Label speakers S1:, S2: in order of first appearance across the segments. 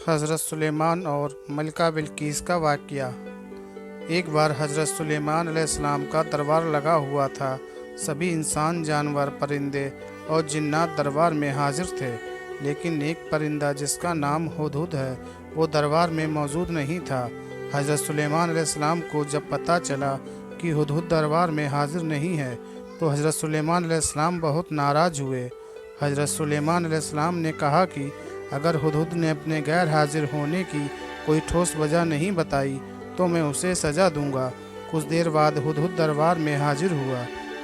S1: حضرت سلیمان اور ملکہ بلقیس کا واقعہ۔ ایک بار حضرت سلیمان علیہ السلام کا دربار لگا ہوا تھا۔ سبھی انسان، جانور، پرندے اور جنات دربار میں حاضر تھے، لیکن ایک پرندہ جس کا نام ہدہد ہے وہ دربار میں موجود نہیں تھا۔ حضرت سلیمان علیہ السلام کو جب پتہ چلا کہ ہدہد دربار میں حاضر نہیں ہے تو حضرت سلیمان علیہ السلام بہت ناراض ہوئے۔ حضرت سلیمان علیہ السلام نے کہا کہ اگر ہدہد نے اپنے غیر حاضر ہونے کی کوئی ٹھوس وجہ نہیں بتائی تو میں اسے سزا دوں گا۔ کچھ دیر بعد ہدہد دربار میں حاضر ہوا۔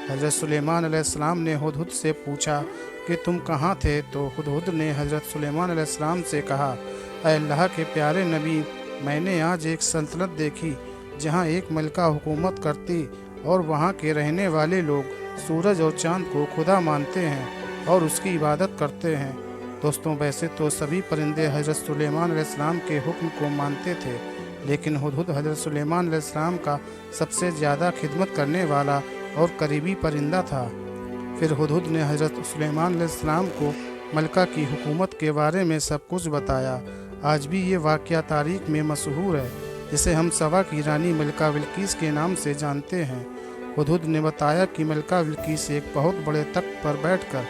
S1: حضرت سلیمان علیہ السلام نے ہدہد سے پوچھا کہ تم کہاں تھے؟ تو ہدہد نے حضرت سلیمان علیہ السلام سے کہا، اے اللہ کے پیارے نبی، میں نے آج ایک سلطنت دیکھی جہاں ایک ملکہ حکومت کرتی اور وہاں کے رہنے والے لوگ سورج اور چاند کو خدا مانتے ہیں اور اس کی عبادت کرتے ہیں۔ دوستوں، ویسے تو سبھی پرندے حضرت سلیمان علیہ السلام کے حکم کو مانتے تھے، لیکن ہدہد حضرت سلیمان علیہ السلام کا سب سے زیادہ خدمت کرنے والا اور قریبی پرندہ تھا۔ پھر ہدہد نے حضرت سلیمان علیہ السلام کو ملکہ کی حکومت کے بارے میں سب کچھ بتایا۔ آج بھی یہ واقعہ تاریخ میں مشہور ہے، جسے ہم سبا کی رانی ملکہ بلقیس کے نام سے جانتے ہیں۔ ہدہد نے بتایا کہ ملکہ بلقیس ایک بہت بڑے تخت پر بیٹھ کر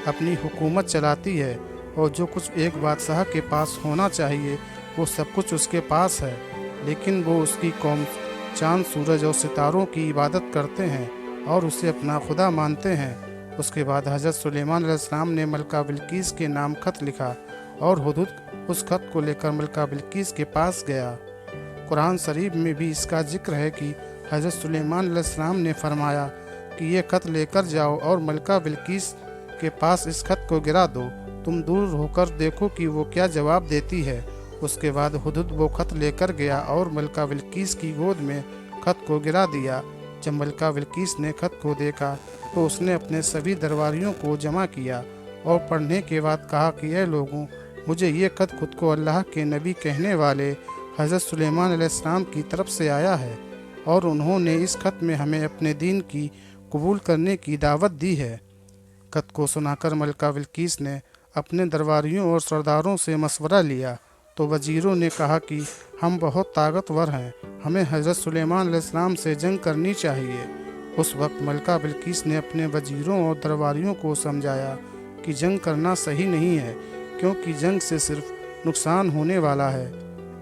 S1: اپنی حکومت چلاتی ہے اور جو کچھ ایک بادشاہ کے پاس ہونا چاہیے وہ سب کچھ اس کے پاس ہے، لیکن وہ اس کی قوم چاند، سورج اور ستاروں کی عبادت کرتے ہیں اور اسے اپنا خدا مانتے ہیں۔ اس کے بعد حضرت سلیمان علیہ السلام نے ملکہ بلقیس کے نام خط لکھا اور ہدہد اس خط کو لے کر ملکہ بلقیس کے پاس گیا۔ قرآن شریف میں بھی اس کا ذکر ہے کہ حضرت سلیمان علیہ السلام نے فرمایا کہ یہ خط لے کر جاؤ اور ملکہ بلقیس کے پاس اس خط کو گرا دو، تم دور ہو کر دیکھو کہ وہ کیا جواب دیتی ہے۔ اس کے بعد ہدہد وہ خط لے کر گیا اور ملکہ بلقیس کی گود میں خط کو گرا دیا۔ جب ملکہ بلقیس نے خط کو دیکھا تو اس نے اپنے سبھی درباریوں کو جمع کیا اور پڑھنے کے بعد کہا کہ اے لوگوں، مجھے یہ خط خود کو اللہ کے نبی کہنے والے حضرت سلیمان علیہ السلام کی طرف سے آیا ہے، اور انہوں نے اس خط میں ہمیں اپنے دین کی قبول کرنے کی دعوت دی ہے۔ خط کو سنا کر ملکہ بلقیس نے اپنے درباریوں اور سرداروں سے مشورہ لیا تو وزیروں نے کہا کہ ہم بہت طاقتور ہیں، ہمیں حضرت سلیمان علیہ السلام سے جنگ کرنی چاہیے۔ اس وقت ملکہ بلقیس نے اپنے وزیروں اور درباریوں کو سمجھایا کہ جنگ کرنا صحیح نہیں ہے، کیونکہ جنگ سے صرف نقصان ہونے والا ہے،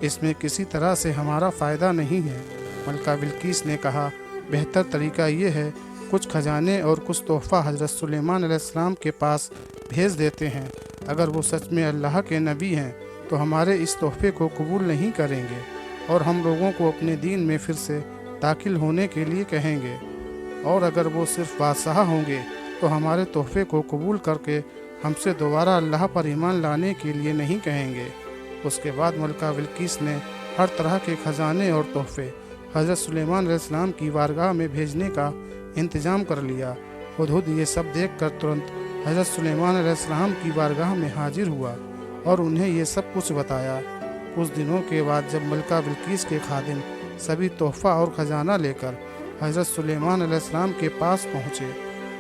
S1: اس میں کسی طرح سے ہمارا فائدہ نہیں ہے۔ ملکہ بلقیس نے کہا، بہتر طریقہ یہ ہے کچھ خزانے اور کچھ تحفہ حضرت سلیمان علیہ السلام کے پاس بھیج دیتے ہیں۔ اگر وہ سچ میں اللہ کے نبی ہیں تو ہمارے اس تحفے کو قبول نہیں کریں گے اور ہم لوگوں کو اپنے دین میں پھر سے داخل ہونے کے لیے کہیں گے، اور اگر وہ صرف بادشاہ ہوں گے تو ہمارے تحفے کو قبول کر کے ہم سے دوبارہ اللہ پر ایمان لانے کے لیے نہیں کہیں گے۔ اس کے بعد ملکہ بلقیس نے ہر طرح کے خزانے اور تحفے حضرت سلیمان علیہ السلام کی بارگاہ میں بھیجنے کا انتظام کر لیا۔ ہدہد یہ سب دیکھ کر ترنت حضرت سلیمان علیہ السلام کی بارگاہ میں حاضر ہوا اور انہیں یہ سب کچھ بتایا۔ کچھ دنوں کے بعد جب ملکہ بلقیس کے خادم سبھی تحفہ اور خزانہ لے کر حضرت سلیمان علیہ السلام کے پاس پہنچے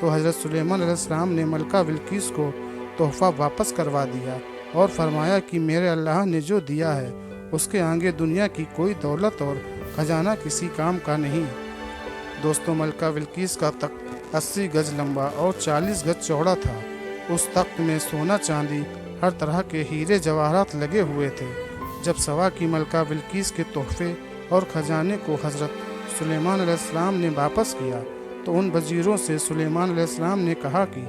S1: تو حضرت سلیمان علیہ السلام نے ملکہ بلقیس کو تحفہ واپس کروا دیا اور فرمایا کہ میرے اللہ نے جو دیا ہے اس کے آگے دنیا کی کوئی دولت اور خزانہ کسی کام کا نہیں۔ دوستوں، ملکہ بلقیس کا تخت 80 گز لمبا اور 40 گز چوڑا تھا۔ اس تخت میں سونا، چاندی، ہر طرح کے ہیرے جواہرات لگے ہوئے تھے۔ جب سبا کی ملکہ بلقیس کے تحفے اور خزانے کو حضرت سلیمان علیہ السلام نے واپس کیا تو ان وزیروں سے سلیمان علیہ السلام نے کہا کہ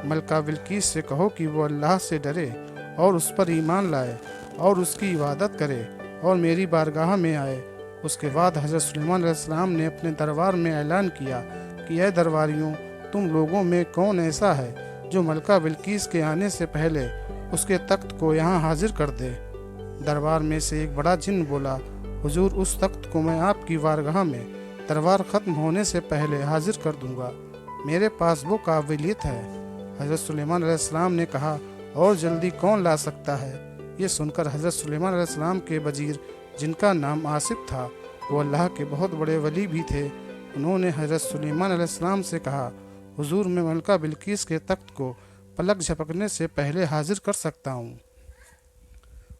S1: ملکہ بلقیس سے کہو کہ وہ اللہ سے ڈرے اور اس پر ایمان لائے اور اس کی عبادت کرے اور میری بارگاہ میں آئے۔ اس کے بعد حضرت سلیمان علیہ السلام نے اپنے دربار میں اعلان کیا کہ اے درباریوں، تم لوگوں میں کون ایسا ہے جو ملکہ بلقیس کے آنے سے پہلے اس کے تخت کو یہاں حاضر کر دے؟ دربار میں سے ایک بڑا جن بولا، حضور، اس تخت کو میں آپ کی بارگاہ میں دربار ختم ہونے سے پہلے حاضر کر دوں گا، میرے پاس وہ قابلیت ہے۔ حضرت سلیمان علیہ السلام نے کہا، اور جلدی کون لا سکتا ہے؟ یہ سن کر حضرت سلیمان علیہ السلام کے وزیر، جن کا نام آصف تھا، وہ اللہ کے بہت بڑے ولی بھی تھے، انہوں نے حضرت سلیمان علیہ السلام سے کہا، حضور، میں ملکہ بلقیس کے تخت کو پلک جھپکنے سے پہلے حاضر کر سکتا ہوں۔